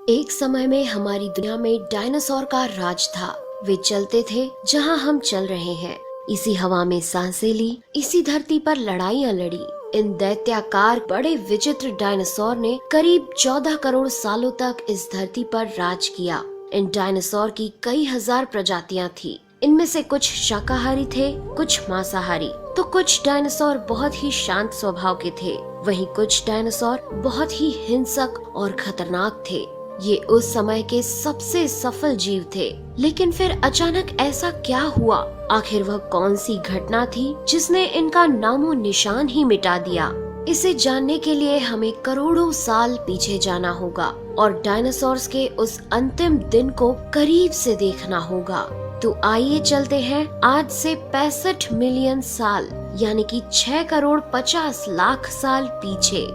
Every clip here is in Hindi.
एक समय में हमारी दुनिया में डायनासोर का राज था। वे चलते थे जहां हम चल रहे हैं, इसी हवा में सांसें ली, इसी धरती पर लड़ाइयां लड़ी। इन दैत्याकार बड़े विचित्र डायनासोर ने करीब 14 करोड़ सालों तक इस धरती पर राज किया। इन डायनासोर की कई हजार प्रजातियां थी। इनमें से कुछ शाकाहारी थे, कुछ मांसाहारी, तो कुछ डायनासोर बहुत ही शांत स्वभाव के थे। वहीं कुछ डायनासोर बहुत ही हिंसक और खतरनाक थे। ये उस समय के सबसे सफल जीव थे। लेकिन फिर अचानक ऐसा क्या हुआ? आखिर वह कौन सी घटना थी जिसने इनका नामो निशान ही मिटा दिया? इसे जानने के लिए हमें करोड़ों साल पीछे जाना होगा और डायनासोर्स के उस अंतिम दिन को करीब से देखना होगा। तो आइए चलते हैं आज से 65 मिलियन साल यानी कि 6 करोड़ 50 लाख साल पीछे।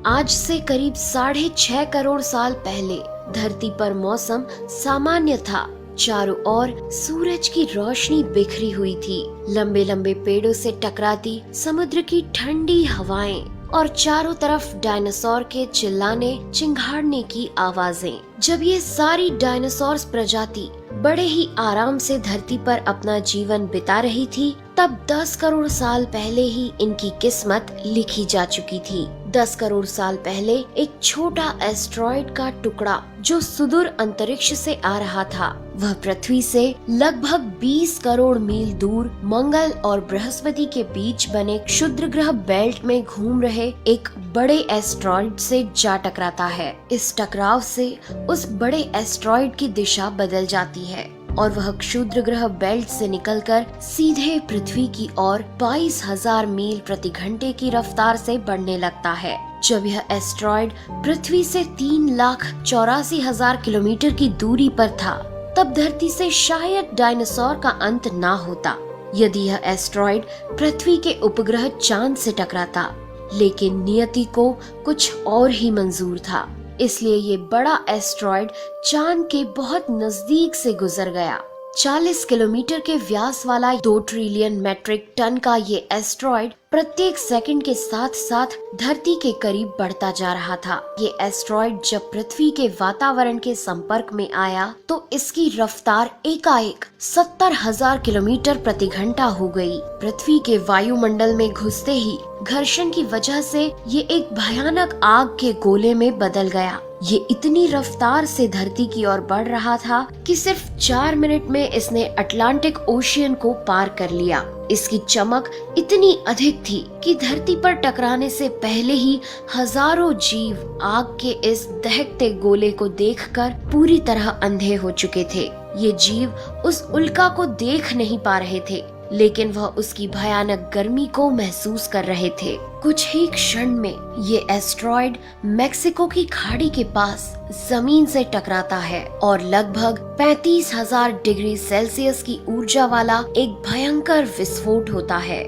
आज से करीब 6.5 करोड़ साल पहले धरती पर मौसम सामान्य था। चारों ओर सूरज की रोशनी बिखरी हुई थी। लंबे लंबे पेड़ों से टकराती समुद्र की ठंडी हवाएं और चारों तरफ डायनासोर के चिल्लाने चिंघाड़ने की आवाजें। जब ये सारी डायनासोर प्रजाति बड़े ही आराम से धरती पर अपना जीवन बिता रही थी, तब 10 करोड़ साल पहले ही इनकी किस्मत लिखी जा चुकी थी। 10 करोड़ साल पहले एक छोटा एस्ट्रॉइड का टुकड़ा जो सुदूर अंतरिक्ष से आ रहा था, वह पृथ्वी से लगभग 20 करोड़ मील दूर मंगल और बृहस्पति के बीच बने क्षुद्र ग्रह बेल्ट में घूम रहे एक बड़े एस्ट्रॉइड से जा टकराता है। इस टकराव से उस बड़े एस्ट्रॉइड की दिशा बदल जाती है और वह क्षुद्र ग्रह बेल्ट से निकलकर सीधे पृथ्वी की ओर 22,000 मील प्रति घंटे की रफ्तार से बढ़ने लगता है। जब यह एस्ट्रॉइड पृथ्वी से 3,84,000 किलोमीटर की दूरी पर था, तब धरती से शायद डायनासोर का अंत ना होता यदि यह एस्ट्रॉइड पृथ्वी के उपग्रह चांद से टकराता। लेकिन नियति को कुछ और ही मंजूर था, इसलिए ये बड़ा एस्ट्रॉइड चांद के बहुत नजदीक से गुजर गया। 40 किलोमीटर के व्यास वाला 2 ट्रिलियन मेट्रिक टन का ये एस्ट्रॉइड प्रत्येक सेकंड के साथ साथ धरती के करीब बढ़ता जा रहा था। ये एस्ट्रॉइड जब पृथ्वी के वातावरण के संपर्क में आया तो इसकी रफ्तार एकाएक 70,000 किलोमीटर प्रति घंटा हो गई। पृथ्वी के वायुमंडल में घुसते ही घर्षण की वजह से ये एक भयानक आग के गोले में बदल गया। ये इतनी रफ्तार से धरती की ओर बढ़ रहा था कि सिर्फ 4 मिनट में इसने अटलांटिक ओशियन को पार कर लिया। इसकी चमक इतनी अधिक थी कि धरती पर टकराने से पहले ही हजारों जीव आग के इस दहकते गोले को देखकर पूरी तरह अंधे हो चुके थे। ये जीव उस उल्का को देख नहीं पा रहे थे, लेकिन वह उसकी भयानक गर्मी को महसूस कर रहे थे। कुछ ही क्षण में ये एस्ट्रॉइड मेक्सिको की खाड़ी के पास जमीन से टकराता है और लगभग 35,000 डिग्री सेल्सियस की ऊर्जा वाला एक भयंकर विस्फोट होता है।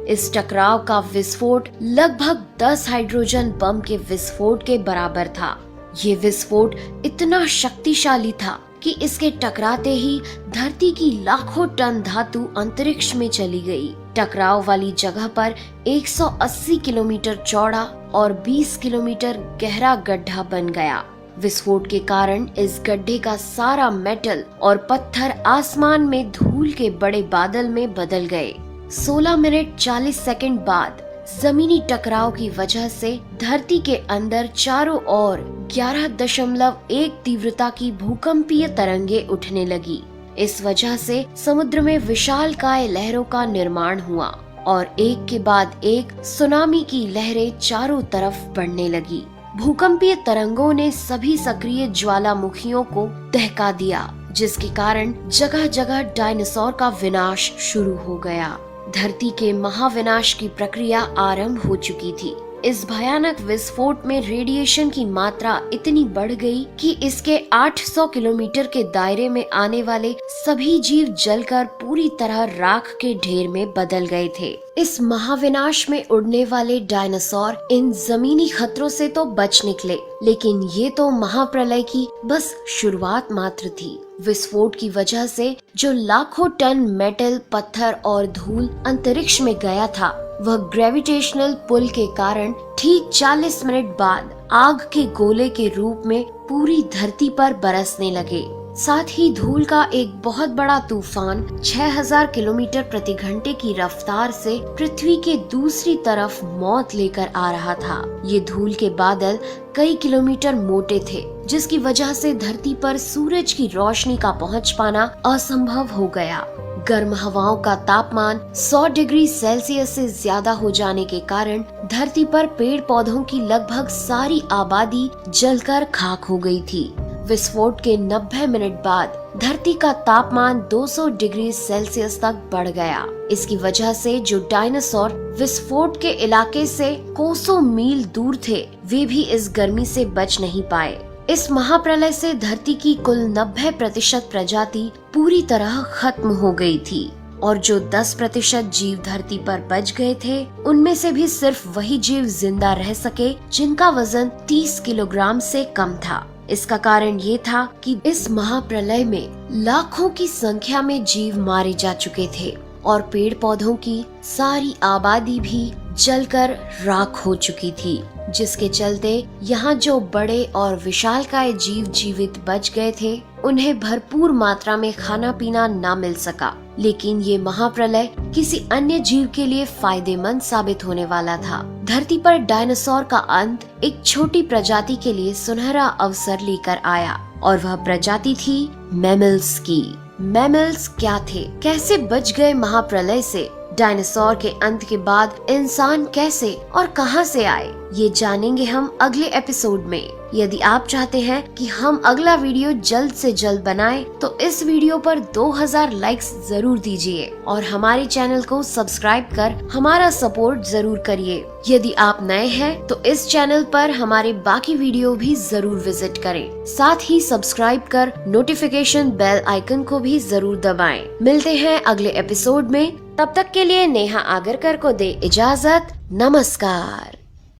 इस टकराव का विस्फोट लगभग 10 हाइड्रोजन बम के विस्फोट के बराबर था। ये विस्फोट इतना शक्तिशाली था कि इसके टकराते ही धरती की लाखों टन धातु अंतरिक्ष में चली गई। टकराव वाली जगह पर 180 किलोमीटर चौड़ा और 20 किलोमीटर गहरा गड्ढा बन गया। विस्फोट के कारण इस गड्ढे का सारा मेटल और पत्थर आसमान में धूल के बड़े बादल में बदल गए। 16 मिनट 40 सेकंड बाद जमीनी टकराव की वजह से धरती के अंदर चारों ओर 11.1 तीव्रता की भूकंपीय तरंगे उठने लगी। इस वजह से समुद्र में विशालकाय लहरों का निर्माण हुआ और एक के बाद एक सुनामी की लहरें चारों तरफ बढ़ने लगी। भूकंपीय तरंगों ने सभी सक्रिय ज्वालामुखियों को दहका दिया, जिसके कारण जगह जगह डायनासोर का विनाश शुरू हो गया। धरती के महाविनाश की प्रक्रिया आरंभ हो चुकी थी। इस भयानक विस्फोट में रेडिएशन की मात्रा इतनी बढ़ गई कि इसके 800 किलोमीटर के दायरे में आने वाले सभी जीव जलकर पूरी तरह राख के ढेर में बदल गए थे। इस महाविनाश में उड़ने वाले डायनासोर इन जमीनी खतरों से तो बच निकले, लेकिन ये तो महाप्रलय की बस शुरुआत मात्र थी। विस्फोट की वजह से जो लाखों टन मेटल, पत्थर और धूल अंतरिक्ष में गया था, वह ग्रेविटेशनल पुल के कारण ठीक 40 मिनट बाद आग के गोले के रूप में पूरी धरती पर बरसने लगे। साथ ही धूल का एक बहुत बड़ा तूफान 6000 किलोमीटर प्रति घंटे की रफ्तार से पृथ्वी के दूसरी तरफ मौत लेकर आ रहा था। ये धूल के बादल कई किलोमीटर मोटे थे, जिसकी वजह से धरती पर सूरज की रोशनी का पहुंच पाना असंभव हो गया। गर्म हवाओं का तापमान 100 डिग्री सेल्सियस से ज्यादा हो जाने के कारण धरती पर पेड़ पौधों की लगभग सारी आबादी जलकर खाक हो गई थी। विस्फोट के 90 मिनट बाद धरती का तापमान 200 डिग्री सेल्सियस तक बढ़ गया। इसकी वजह से जो डायनासोर विस्फोट के इलाके से कोसों मील दूर थे, वे भी इस गर्मी से बच नहीं पाए। इस महाप्रलय से धरती की कुल 90% प्रजाति पूरी तरह खत्म हो गई थी और जो 10% जीव धरती पर बच गए थे, उनमें से भी सिर्फ वही जीव जिंदा रह सके जिनका वजन 30 किलोग्राम से कम था। इसका कारण ये था कि इस महाप्रलय में लाखों की संख्या में जीव मारे जा चुके थे और पेड़ पौधों की सारी आबादी भी जलकर राख हो चुकी थी, जिसके चलते यहाँ जो बड़े और विशालकाय जीव जीवित बच गए थे, उन्हें भरपूर मात्रा में खाना पीना न मिल सका। लेकिन ये महाप्रलय किसी अन्य जीव के लिए फायदेमंद साबित होने वाला था। धरती पर डायनासोर का अंत एक छोटी प्रजाति के लिए सुनहरा अवसर लेकर आया और वह प्रजाति थी मैमल्स की। मैमल्स क्या थे, कैसे बच गए महाप्रलय से? डायनासोर के अंत के बाद इंसान कैसे और कहां से आए, ये जानेंगे हम अगले एपिसोड में। यदि आप चाहते हैं कि हम अगला वीडियो जल्द से जल्द बनाएं, तो इस वीडियो पर 2000 लाइक्स जरूर दीजिए और हमारे चैनल को सब्सक्राइब कर हमारा सपोर्ट जरूर करिए। यदि आप नए हैं तो इस चैनल पर हमारे बाकी वीडियो भी जरूर विजिट करें। साथ ही सब्सक्राइब कर नोटिफिकेशन बेल आइकन को भी जरूर दबाएं। मिलते हैं अगले एपिसोड में, तब तक के लिए नेहा आगरकर को दे इजाजत। नमस्कार।